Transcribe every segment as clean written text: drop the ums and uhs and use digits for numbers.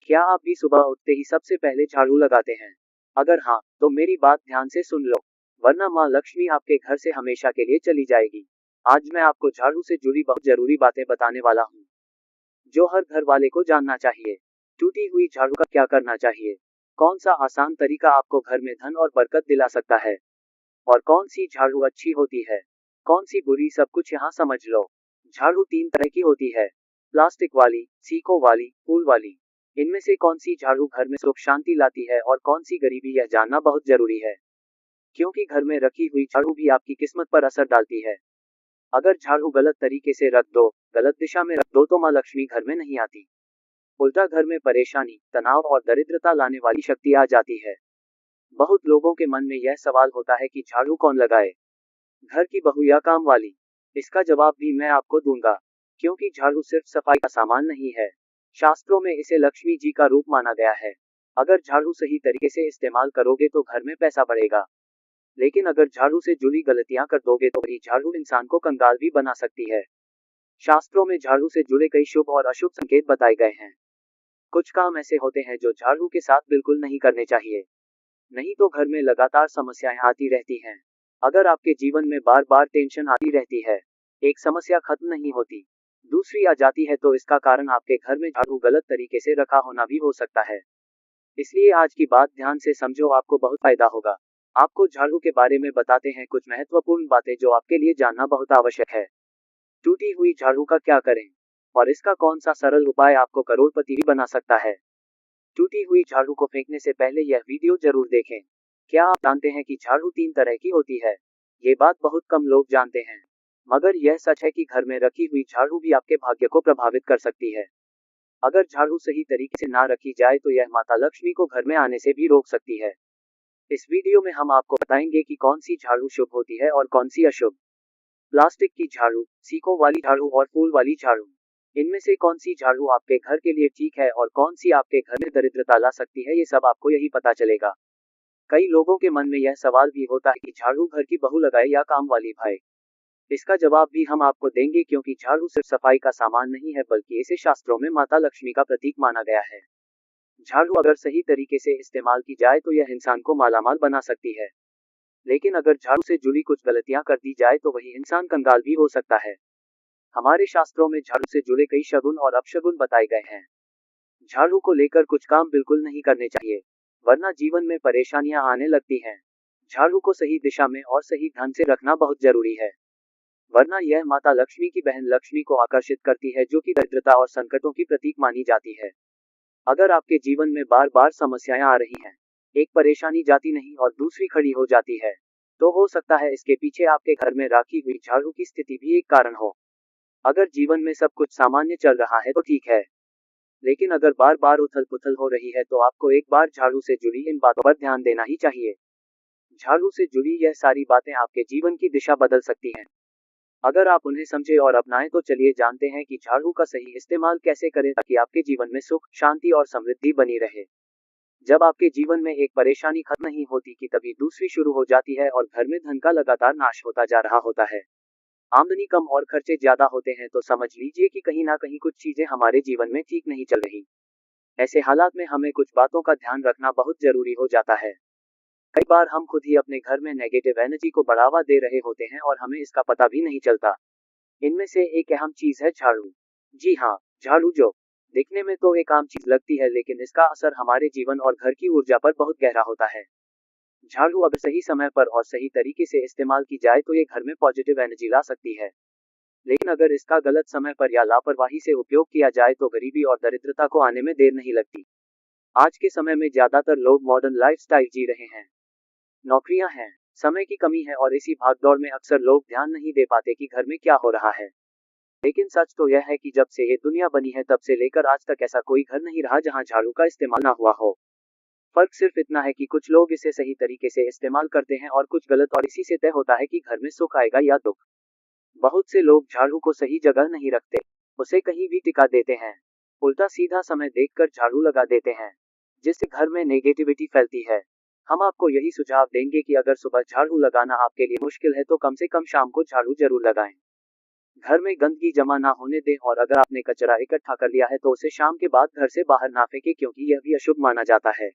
क्या आप भी सुबह उठते ही सबसे पहले झाड़ू लगाते हैं? अगर हाँ, तो मेरी बात ध्यान से सुन लो, वरना माँ लक्ष्मी आपके घर से हमेशा के लिए चली जाएगी। आज मैं आपको झाड़ू से जुड़ी बहुत जरूरी बातें बताने वाला हूँ, जो हर घर वाले को जानना चाहिए। टूटी हुई झाड़ू का क्या करना चाहिए? कौन सा आसान तरीका आपको घर में धन और बरकत दिला सकता है? और कौन सी झाड़ू अच्छी होती है, कौन सी बुरी, सब कुछ यहाँ समझ लो। झाड़ू तीन तरह की होती है, प्लास्टिक वाली, सीकों वाली, फूल वाली। इनमें से कौन सी झाड़ू घर में सुख शांति लाती है और कौन सी गरीबी, यह जानना बहुत जरूरी है, क्योंकि घर में रखी हुई झाड़ू भी आपकी किस्मत पर असर डालती है। अगर झाड़ू गलत तरीके से रख दो, गलत दिशा में रख दो, तो माँ लक्ष्मी घर में नहीं आती। उल्टा घर में परेशानी, तनाव और दरिद्रता लाने वाली शक्ति आ जाती है। बहुत लोगों के मन में यह सवाल होता है कि झाड़ू कौन लगाए, घर की बहू या काम वाली? इसका जवाब भी मैं आपको दूंगा, क्योंकि झाड़ू सिर्फ सफाई का सामान नहीं है। शास्त्रों में इसे लक्ष्मी जी का रूप माना गया है। अगर झाड़ू सही तरीके से इस्तेमाल करोगे तो घर में पैसा बढ़ेगा, लेकिन अगर झाड़ू से जुड़ी गलतियां कर दोगे तो वही झाड़ू इंसान को कंगाल भी बना सकती है। शास्त्रों में झाड़ू से जुड़े कई शुभ और अशुभ संकेत बताए गए हैं। कुछ काम ऐसे होते हैं जो झाड़ू के साथ बिल्कुल नहीं करने चाहिए, नहीं तो घर में लगातार समस्याएं आती रहती हैं। अगर आपके जीवन में बार बार टेंशन आती रहती है, एक समस्या खत्म नहीं होती, दूसरी आ जाती है, तो इसका कारण आपके घर में झाड़ू गलत तरीके से रखा होना भी हो सकता है। इसलिए आज की बात ध्यान से समझो, आपको बहुत फायदा होगा। आपको झाड़ू के बारे में बताते हैं कुछ महत्वपूर्ण बातें जो आपके लिए जानना बहुत आवश्यक है। टूटी हुई झाड़ू का क्या करें, और इसका कौन सा सरल उपाय आपको करोड़पति भी बना सकता है। टूटी हुई झाड़ू को फेंकने से पहले यह वीडियो जरूर देखें। क्या आप जानते हैं कि झाड़ू तीन तरह की होती है? ये बात बहुत कम लोग जानते हैं, मगर यह सच है कि घर में रखी हुई झाड़ू भी आपके भाग्य को प्रभावित कर सकती है। अगर झाड़ू सही तरीके से ना रखी जाए तो यह माता लक्ष्मी को घर में आने से भी रोक सकती है। इस वीडियो में हम आपको बताएंगे कि कौन सी झाड़ू शुभ होती है और कौन सी अशुभ। प्लास्टिक की झाड़ू, सीकों वाली झाड़ू और फूल वाली झाड़ू। इनमें से कौन सी झाड़ू आपके घर के लिए ठीक है और कौन सी आपके घर में दरिद्रता ला सकती है, ये सब आपको यही पता चलेगा। कई लोगों के मन में यह सवाल भी होता है कि झाड़ू घर की बहू लगाए या काम वाली भाई। इसका जवाब भी हम आपको देंगे, क्योंकि झाड़ू सिर्फ सफाई का सामान नहीं है, बल्कि इसे शास्त्रों में माता लक्ष्मी का प्रतीक माना गया है। झाड़ू अगर सही तरीके से इस्तेमाल की जाए तो यह इंसान को मालामाल बना सकती है, लेकिन अगर झाड़ू से जुड़ी कुछ गलतियां कर दी जाए तो वही इंसान कंगाल भी हो सकता है। हमारे शास्त्रों में झाड़ू से जुड़े कई शगुन और अपशगुन बताए गए हैं। झाड़ू को लेकर कुछ काम बिल्कुल नहीं करने चाहिए, वरना जीवन में परेशानियां आने लगती हैं। झाड़ू को सही दिशा में और सही ढंग से रखना बहुत जरूरी है, वरना यह माता लक्ष्मी की बहन लक्ष्मी को आकर्षित करती है, जो कि दरिद्रता और संकटों की प्रतीक मानी जाती है। अगर आपके जीवन में बार बार समस्याएं आ रही हैं, एक परेशानी जाती नहीं और दूसरी खड़ी हो जाती है, तो हो सकता है इसके पीछे आपके घर में राखी हुई झाड़ू की स्थिति भी एक कारण हो। अगर जीवन में सब कुछ सामान्य चल रहा है तो ठीक है, लेकिन अगर बार बार उथल पुथल हो रही है तो आपको एक बार झाड़ू से जुड़ी इन बातों पर ध्यान देना ही चाहिए। झाड़ू से जुड़ी यह सारी बातें आपके जीवन की दिशा बदल सकती हैं, अगर आप उन्हें समझे और अपनाएं। तो चलिए जानते हैं कि झाड़ू का सही इस्तेमाल कैसे करें, ताकि आपके जीवन में सुख, शांति और समृद्धि बनी रहे। जब आपके जीवन में एक परेशानी खत्म नहीं होती कि तभी दूसरी शुरू हो जाती है और घर में धन का लगातार नाश होता जा रहा होता है। आमदनी कम और खर्चे ज्यादा होते हैं, तो समझ लीजिए कि कहीं ना कहीं कुछ चीजें हमारे जीवन में ठीक नहीं चल रही। ऐसे हालात में हमें कुछ बातों का ध्यान रखना बहुत जरूरी हो जाता है। कई बार हम खुद ही अपने घर में नेगेटिव एनर्जी को बढ़ावा दे रहे होते हैं और हमें इसका पता भी नहीं चलता। इनमें से एक अहम चीज है झाड़ू। जी हाँ, झाड़ू जो दिखने में तो एक आम चीज लगती है, लेकिन इसका असर हमारे जीवन और घर की ऊर्जा पर बहुत गहरा होता है। झाड़ू अगर सही समय पर और सही तरीके से इस्तेमाल की जाए तो ये घर में पॉजिटिव एनर्जी ला सकती है, लेकिन अगर इसका गलत समय पर या लापरवाही से उपयोग किया जाए तो गरीबी और दरिद्रता को आने में देर नहीं लगती। आज के समय में ज्यादातर लोग मॉडर्न लाइफस्टाइल जी रहे हैं, नौकरियां हैं, समय की कमी है, और इसी भागदौड़ में अक्सर लोग ध्यान नहीं दे पाते कि घर में क्या हो रहा है। लेकिन सच तो यह है कि जब से ये दुनिया बनी है तब से लेकर आज तक ऐसा कोई घर नहीं रहा जहां झाड़ू का इस्तेमाल ना हुआ हो। फर्क सिर्फ इतना है कि कुछ लोग इसे सही तरीके से इस्तेमाल करते हैं और कुछ गलत, और इसी से तय होता है कि घर में सुख आएगा या दुख। बहुत से लोग झाड़ू को सही जगह नहीं रखते, उसे कहीं भी टिका देते हैं, उल्टा सीधा समय देखकर झाड़ू लगा देते हैं, जिससे घर में नेगेटिविटी फैलती है। हम आपको यही सुझाव देंगे कि अगर सुबह झाड़ू लगाना आपके लिए मुश्किल है तो कम से कम शाम को झाड़ू जरूर लगाएं। घर में गंदगी जमा ना होने दें और अगर आपने कचरा इकट्ठा कर लिया है तो उसे शाम के बाद घर से बाहर ना फेंकें क्योंकि यह भी अशुभ माना जाता है।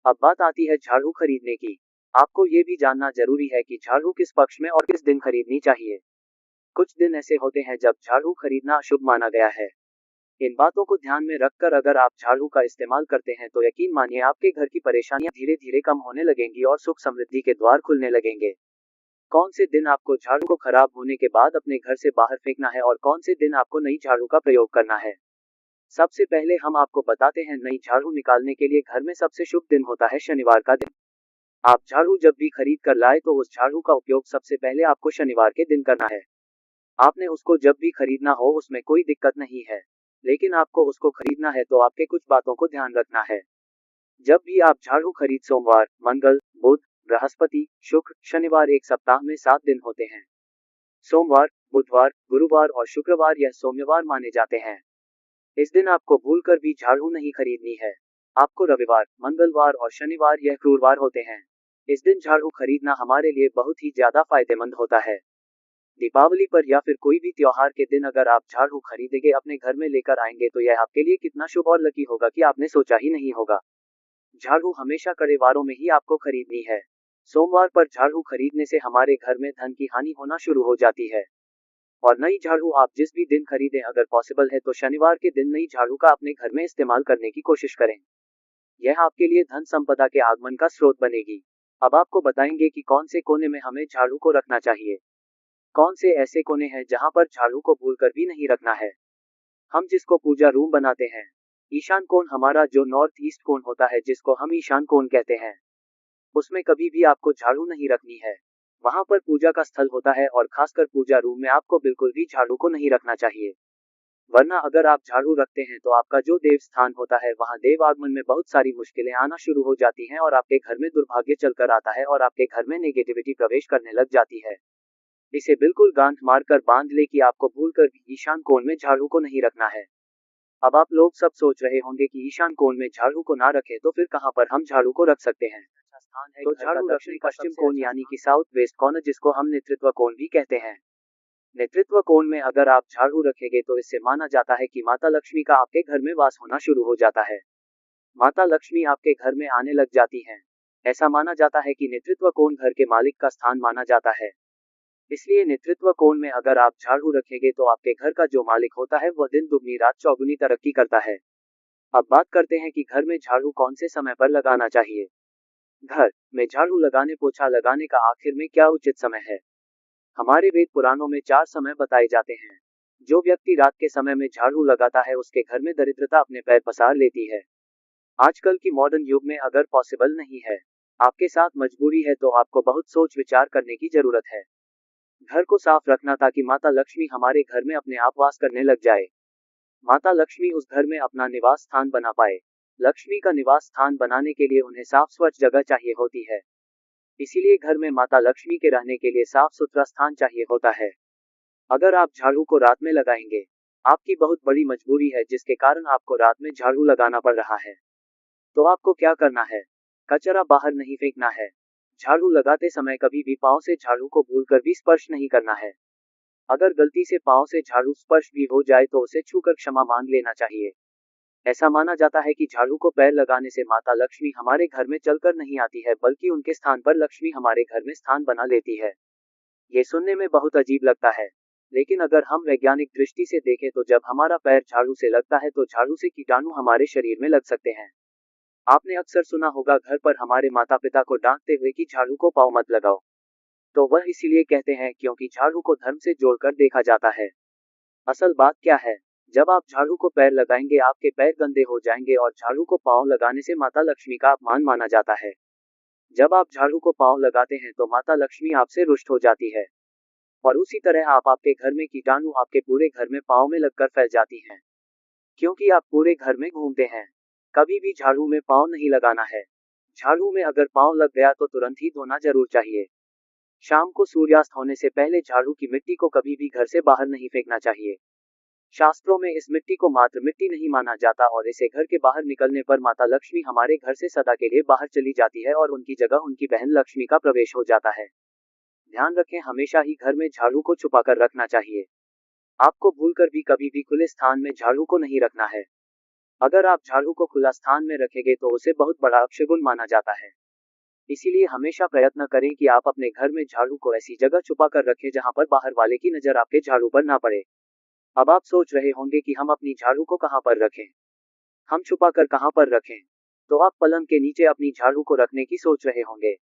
अब बात आती है झाड़ू खरीदने की। आपको ये भी जानना जरूरी है कि झाड़ू किस पक्ष में और किस दिन खरीदनी चाहिए। कुछ दिन ऐसे होते हैं जब झाड़ू खरीदना अशुभ माना गया है। इन बातों को ध्यान में रखकर अगर आप झाड़ू का इस्तेमाल करते हैं तो यकीन मानिए आपके घर की परेशानियां धीरे धीरे कम होने लगेंगी और सुख समृद्धि के द्वार खुलने लगेंगे। कौन से दिन आपको झाड़ू को खराब होने के बाद अपने घर से बाहर फेंकना है और कौन से दिन आपको नई झाड़ू का प्रयोग करना है। सबसे पहले हम आपको बताते हैं नई झाड़ू निकालने के लिए घर में सबसे शुभ दिन होता है शनिवार का दिन। आप झाड़ू जब भी खरीद कर लाए तो उस झाड़ू का उपयोग सबसे पहले आपको शनिवार के दिन करना है। आपने उसको जब भी खरीदना हो उसमें कोई दिक्कत नहीं है, लेकिन आपको उसको खरीदना है तो आपके कुछ बातों को ध्यान रखना है। जब भी आप झाड़ू खरीद सोमवार, मंगल, बुध, बृहस्पति, शुक्र, शनिवार एक सप्ताह में 7 दिन होते हैं। सोमवार, बुधवार, गुरुवार और शुक्रवार यह सोमवार माने जाते हैं। इस दिन आपको भूलकर भी झाड़ू नहीं खरीदनी है। आपको रविवार, मंगलवार और शनिवार यह गुरुवार होते हैं। इस दिन झाड़ू खरीदना हमारे लिए बहुत ही ज्यादा फायदेमंद होता है। दीपावली पर या फिर कोई भी त्योहार के दिन अगर आप झाड़ू खरीदेंगे अपने घर में लेकर आएंगे तो यह आपके लिए कितना शुभ और लकी होगा कि आपने सोचा ही नहीं होगा। झाड़ू हमेशा कड़े वारों में ही आपको खरीदनी है। सोमवार पर झाड़ू खरीदने से हमारे घर में धन की हानि होना शुरू हो जाती है। और नई झाड़ू आप जिस भी दिन खरीदें अगर पॉसिबल है तो शनिवार के दिन नई झाड़ू का अपने घर में इस्तेमाल करने की कोशिश करें। यह आपके लिए धन संपदा के आगमन का स्रोत बनेगी। अब आपको बताएंगे कि कौन से कोने में हमें झाड़ू को रखना चाहिए। कौन से ऐसे कोने हैं जहां पर झाड़ू को भूलकर भी नहीं रखना है। हम जिसको पूजा रूम बनाते हैं, ईशान कोण हमारा जो नॉर्थ ईस्ट कोण होता है जिसको हम ईशान कोण कहते हैं, उसमें कभी भी आपको झाड़ू नहीं रखनी है। वहां पर पूजा का स्थल होता है और खासकर पूजा रूम में आपको बिल्कुल भी झाड़ू को नहीं रखना चाहिए। वरना अगर आप झाड़ू रखते हैं तो आपका जो देव स्थान होता है वहां देव आगमन में बहुत सारी मुश्किलें आना शुरू हो जाती हैं और आपके घर में दुर्भाग्य चलकर आता है और आपके घर में नेगेटिविटी प्रवेश करने लग जाती है। इसे बिल्कुल गांठ मारकर बांध ले कि आपको भूलकर भी ईशान कोण में झाड़ू को नहीं रखना है। अब आप लोग सब सोच रहे होंगे कि ईशान कोण में झाड़ू को ना रखें तो फिर कहां पर हम झाड़ू को रख सकते हैं। स्थान है तो झाड़ू रखने का पश्चिम कोण यानी कि साउथ वेस्ट कॉर्नर जिसको हम नेतृत्व कोण भी कहते हैं। नेतृत्व कोण में अगर आप झाड़ू रखेंगे तो इससे माना जाता है कि माता लक्ष्मी का आपके घर में वास होना शुरू हो जाता है। माता लक्ष्मी आपके घर में आने लग जाती हैं। ऐसा माना जाता है कि नेतृत्व कोण घर के मालिक का स्थान माना जाता है। इसलिए नेतृत्व कोण में अगर आप झाड़ू रखेंगे तो आपके घर का जो मालिक होता है वह दिन दुगनी रात चौगुनी तरक्की करता है। अब बात करते हैं कि घर में झाड़ू कौन से समय पर लगाना चाहिए। घर में झाड़ू लगाने पोछा लगाने का आखिर में क्या उचित समय है। हमारे वेद पुराणों में 4 समय बताए जाते हैं। जो व्यक्ति रात के समय में झाड़ू लगाता है उसके घर में दरिद्रता अपने पैर पसार लेती है। आजकल की मॉडर्न युग में अगर पॉसिबल नहीं है, आपके साथ मजबूरी है तो आपको बहुत सोच विचार करने की जरूरत है। घर को साफ रखना ताकि माता लक्ष्मी हमारे घर में अपने आप वास करने लग जाए। माता लक्ष्मी उस घर में अपना निवास स्थान बना पाए। लक्ष्मी का निवास स्थान बनाने के लिए उन्हें साफ स्वच्छ जगह चाहिए होती है। इसीलिए घर में माता लक्ष्मी के रहने के लिए साफ सुथरा स्थान चाहिए होता है। अगर आप झाड़ू को रात में लगाएंगे, आपकी बहुत बड़ी मजबूरी है जिसके कारण आपको रात में झाड़ू लगाना पड़ रहा है, तो आपको क्या करना है। कचरा बाहर नहीं फेंकना है। झाड़ू लगाते समय कभी भी पांव से झाड़ू को भूलकर भी स्पर्श नहीं करना है। अगर गलती से पांव से झाड़ू स्पर्श भी हो जाए तो उसे छूकर क्षमा मांग लेना चाहिए। ऐसा माना जाता है कि झाड़ू को पैर लगाने से माता लक्ष्मी हमारे घर में चलकर नहीं आती है बल्कि उनके स्थान पर लक्ष्मी हमारे घर में स्थान बना लेती है। ये सुनने में बहुत अजीब लगता है, लेकिन अगर हम वैज्ञानिक दृष्टि से देखें तो जब हमारा पैर झाड़ू से लगता है तो झाड़ू से कीटाणु हमारे शरीर में लग सकते हैं। आपने अक्सर सुना होगा घर पर हमारे माता पिता को डांटते हुए कि झाड़ू को पाँव मत लगाओ, तो वह इसीलिए कहते हैं क्योंकि झाड़ू को धर्म से जोड़कर देखा जाता है। असल बात क्या है, जब आप झाड़ू को पैर लगाएंगे आपके पैर गंदे हो जाएंगे और झाड़ू को पाँव लगाने से माता लक्ष्मी का अपमान माना जाता है। जब आप झाड़ू को पाँव लगाते हैं तो माता लक्ष्मी आपसे रुष्ट हो जाती है और उसी तरह आपके घर में कीटाणु आपके पूरे घर में पाँव में लगकर फैल जाती हैं। क्योंकि आप पूरे घर में घूमते हैं, कभी भी झाड़ू में पाँव नहीं लगाना है। झाड़ू में अगर पाँव लग गया तो तुरंत ही धोना जरूर चाहिए। शाम को सूर्यास्त होने से पहले झाड़ू की मिट्टी को कभी भी घर से बाहर नहीं फेंकना चाहिए। शास्त्रों में इस मिट्टी को मात्र मिट्टी नहीं माना जाता और इसे घर के बाहर निकलने पर माता लक्ष्मी हमारे घर से सदा के लिए बाहर चली जाती है और उनकी जगह उनकी बहन लक्ष्मी का प्रवेश हो जाता है। ध्यान रखें हमेशा ही घर में झाड़ू को छुपाकर रखना चाहिए। आपको भूलकर भी कभी भी खुले स्थान में झाड़ू को नहीं रखना है। अगर आप झाड़ू को खुला स्थान में रखेंगे तो उसे बहुत बड़ा अपशगुन माना जाता है। इसीलिए हमेशा प्रयत्न करें कि आप अपने घर में झाड़ू को ऐसी जगह छुपा कर रखें जहां पर बाहर वाले की नजर आपके झाड़ू पर ना पड़े। अब आप सोच रहे होंगे कि हम अपनी झाड़ू को कहां पर रखें, हम छुपा कर कहां पर रखें। तो आप पलंग के नीचे अपनी झाड़ू को रखने की सोच रहे होंगे,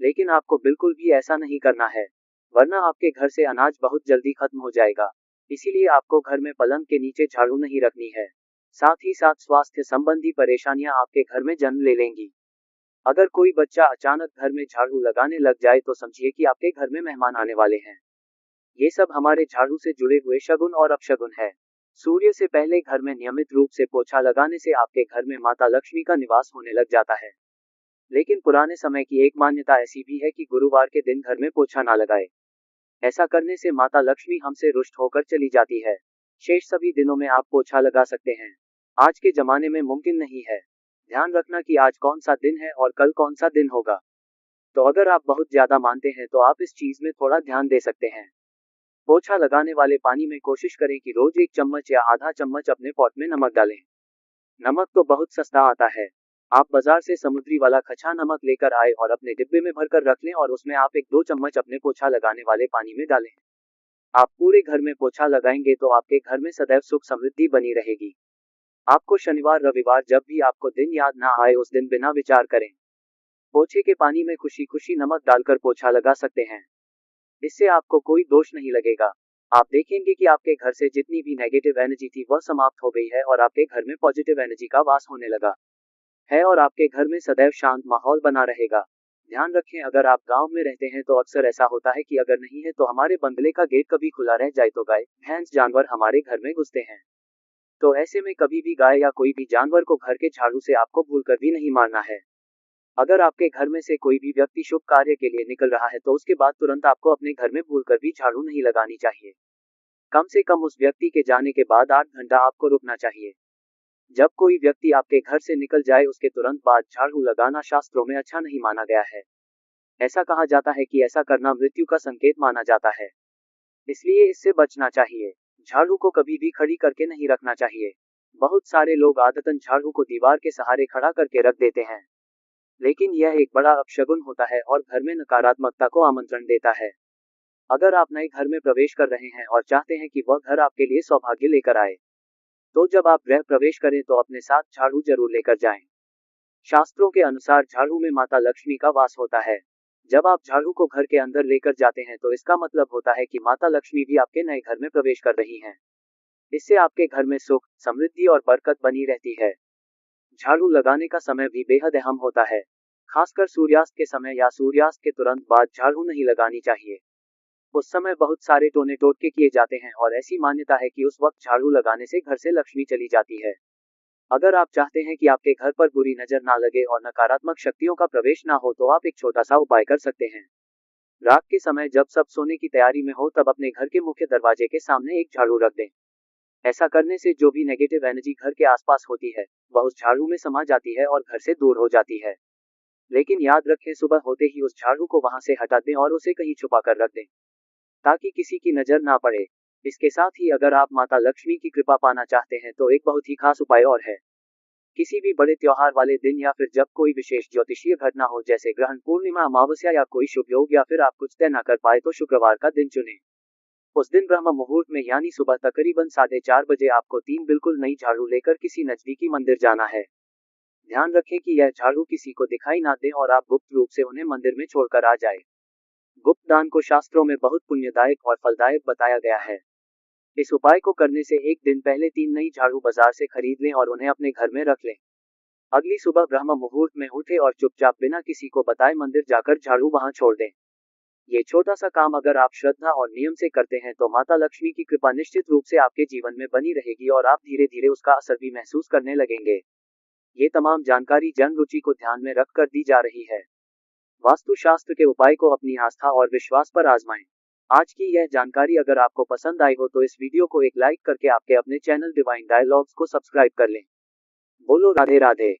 लेकिन आपको बिल्कुल भी ऐसा नहीं करना है, वरना आपके घर से अनाज बहुत जल्दी खत्म हो जाएगा। इसीलिए आपको घर में पलंग के नीचे झाड़ू नहीं रखनी है। साथ ही साथ स्वास्थ्य संबंधी परेशानियां आपके घर में जन्म ले लेंगी। अगर कोई बच्चा अचानक घर में झाड़ू लगाने लग जाए तो समझिए कि आपके घर में मेहमान आने वाले हैं। ये सब हमारे झाड़ू से जुड़े हुए शगुन और अपशगुन है। सूर्य से पहले घर में नियमित रूप से पोछा लगाने से आपके घर में माता लक्ष्मी का निवास होने लग जाता है। लेकिन पुराने समय की एक मान्यता ऐसी भी है कि गुरुवार के दिन घर में पोछा ना लगाए। ऐसा करने से माता लक्ष्मी हमसे रुष्ट होकर चली जाती है। शेष सभी दिनों में आप पोछा लगा सकते हैं। आज के जमाने में मुमकिन नहीं है। ध्यान रखना कि आज कौन सा दिन है और कल कौन सा दिन होगा। तो अगर आप बहुत ज्यादा मानते हैं तो आप इस चीज में थोड़ा ध्यान दे सकते हैं। पोछा लगाने वाले पानी में कोशिश करें कि रोज 1 चम्मच या आधा चम्मच अपने पॉट में नमक डालें। नमक तो बहुत सस्ता आता है। आप बाजार से समुद्री वाला कच्चा नमक लेकर आए और अपने डिब्बे में भरकर रख लें और उसमें आप 1-2 चम्मच अपने पोछा लगाने वाले पानी में डालें। आप पूरे घर में पोछा लगाएंगे तो आपके घर में सदैव सुख समृद्धि बनी रहेगी। आपको शनिवार रविवार जब भी आपको दिन याद ना आए उस दिन बिना विचार करें पोछे के पानी में खुशी खुशी नमक डालकर पोछा लगा सकते हैं। इससे आपको कोई दोष नहीं लगेगा। आप देखेंगे कि आपके घर से जितनी भी नेगेटिव एनर्जी थी वह समाप्त हो गई है और आपके घर में पॉजिटिव एनर्जी का वास होने लगा है और आपके घर में सदैव शांत माहौल बना रहेगा। ध्यान रखें, अगर आप गांव में रहते हैं तो अक्सर ऐसा होता है कि अगर नहीं है तो हमारे बंगले का गेट कभी खुला रह जाए तो गाय भैंस जानवर हमारे घर में घुसते हैं। तो ऐसे में कभी भी गाय या कोई भी जानवर को घर के झाड़ू से आपको भूलकर भी नहीं मारना है। अगर आपके घर में से कोई भी व्यक्ति शुभ कार्य के लिए निकल रहा है तो उसके बाद तुरंत आपको अपने घर में भूलकर भी झाड़ू नहीं लगानी चाहिए। कम से कम उस व्यक्ति के जाने के बाद 8 घंटा आपको रुकना चाहिए। जब कोई व्यक्ति आपके घर से निकल जाए उसके तुरंत बाद झाड़ू लगाना शास्त्रों में अच्छा नहीं माना गया है। ऐसा कहा जाता है कि ऐसा करना मृत्यु का संकेत माना जाता है, इसलिए इससे बचना चाहिए। झाड़ू को कभी भी खड़ी करके नहीं रखना चाहिए। बहुत सारे लोग आदतन झाड़ू को दीवार के सहारे खड़ा करके रख देते हैं, लेकिन यह एक बड़ा अपशगुन होता है और घर में नकारात्मकता को आमंत्रण देता है। अगर आप नए घर में प्रवेश कर रहे हैं और चाहते हैं कि वह घर आपके लिए सौभाग्य लेकर आए, तो जब आप गृह प्रवेश करें तो अपने साथ झाड़ू जरूर लेकर जाएं। शास्त्रों के अनुसार झाड़ू में माता लक्ष्मी का वास होता है। जब आप झाड़ू को घर के अंदर लेकर जाते हैं तो इसका मतलब होता है कि माता लक्ष्मी भी आपके नए घर में प्रवेश कर रही हैं। इससे आपके घर में सुख, समृद्धि और बरकत बनी रहती है। झाड़ू लगाने का समय भी बेहद अहम होता है। खासकर सूर्यास्त के समय या सूर्यास्त के तुरंत बाद झाड़ू नहीं लगानी चाहिए। उस समय बहुत सारे टोने टोटके किए जाते हैं और ऐसी मान्यता है कि उस वक्त झाड़ू लगाने से घर से लक्ष्मी चली जाती है। अगर आप चाहते हैं कि आपके घर पर बुरी नजर ना लगे और नकारात्मक शक्तियों का प्रवेश ना हो तो आप एक छोटा सा उपाय कर सकते हैं। रात के समय जब सब सोने की तैयारी में हो तब अपने घर के मुख्य दरवाजे के सामने एक झाड़ू रख दें। ऐसा करने से जो भी नेगेटिव एनर्जी घर के आसपास होती है वह उस झाड़ू में समा जाती है और घर से दूर हो जाती है। लेकिन याद रखें, सुबह होते ही उस झाड़ू को वहां से हटा दें और उसे कहीं छुपा कर रख दें ताकि किसी की नजर ना पड़े। इसके साथ ही अगर आप माता लक्ष्मी की कृपा पाना चाहते हैं तो एक बहुत ही खास उपाय और है। किसी भी बड़े त्योहार वाले दिन या फिर जब कोई विशेष ज्योतिषीय घटना हो जैसे ग्रहण, पूर्णिमा, अमावस्या या कोई शुभ योग या फिर आप कुछ तय न कर पाए तो शुक्रवार का दिन चुनें। उस दिन ब्रह्म मुहूर्त में यानी सुबह तकरीबन 4:30 बजे आपको 3 बिल्कुल नई झाड़ू लेकर किसी नजदीकी मंदिर जाना है। ध्यान रखें कि यह झाड़ू किसी को दिखाई ना दे और आप गुप्त रूप से उन्हें मंदिर में छोड़कर आ जाए। गुप्त दान को शास्त्रों में बहुत पुण्यदायक और फलदायक बताया गया है। इस उपाय को करने से एक दिन पहले 3 नई झाड़ू बाजार से खरीद लें और उन्हें अपने घर में रख लें। अगली सुबह ब्रह्म मुहूर्त में उठे और चुपचाप बिना किसी को बताए मंदिर जाकर झाड़ू वहां छोड़ दें। ये छोटा सा काम अगर आप श्रद्धा और नियम से करते हैं तो माता लक्ष्मी की कृपा निश्चित रूप से आपके जीवन में बनी रहेगी और आप धीरे धीरे उसका असर भी महसूस करने लगेंगे। ये तमाम जानकारी जन रुचि को ध्यान में रखकर दी जा रही है। वास्तुशास्त्र के उपाय को अपनी आस्था और विश्वास पर आजमाएं। आज की यह जानकारी अगर आपको पसंद आई हो तो इस वीडियो को एक लाइक करके आपके अपने चैनल डिवाइन डायलॉग्स को सब्सक्राइब कर लें। बोलो राधे राधे।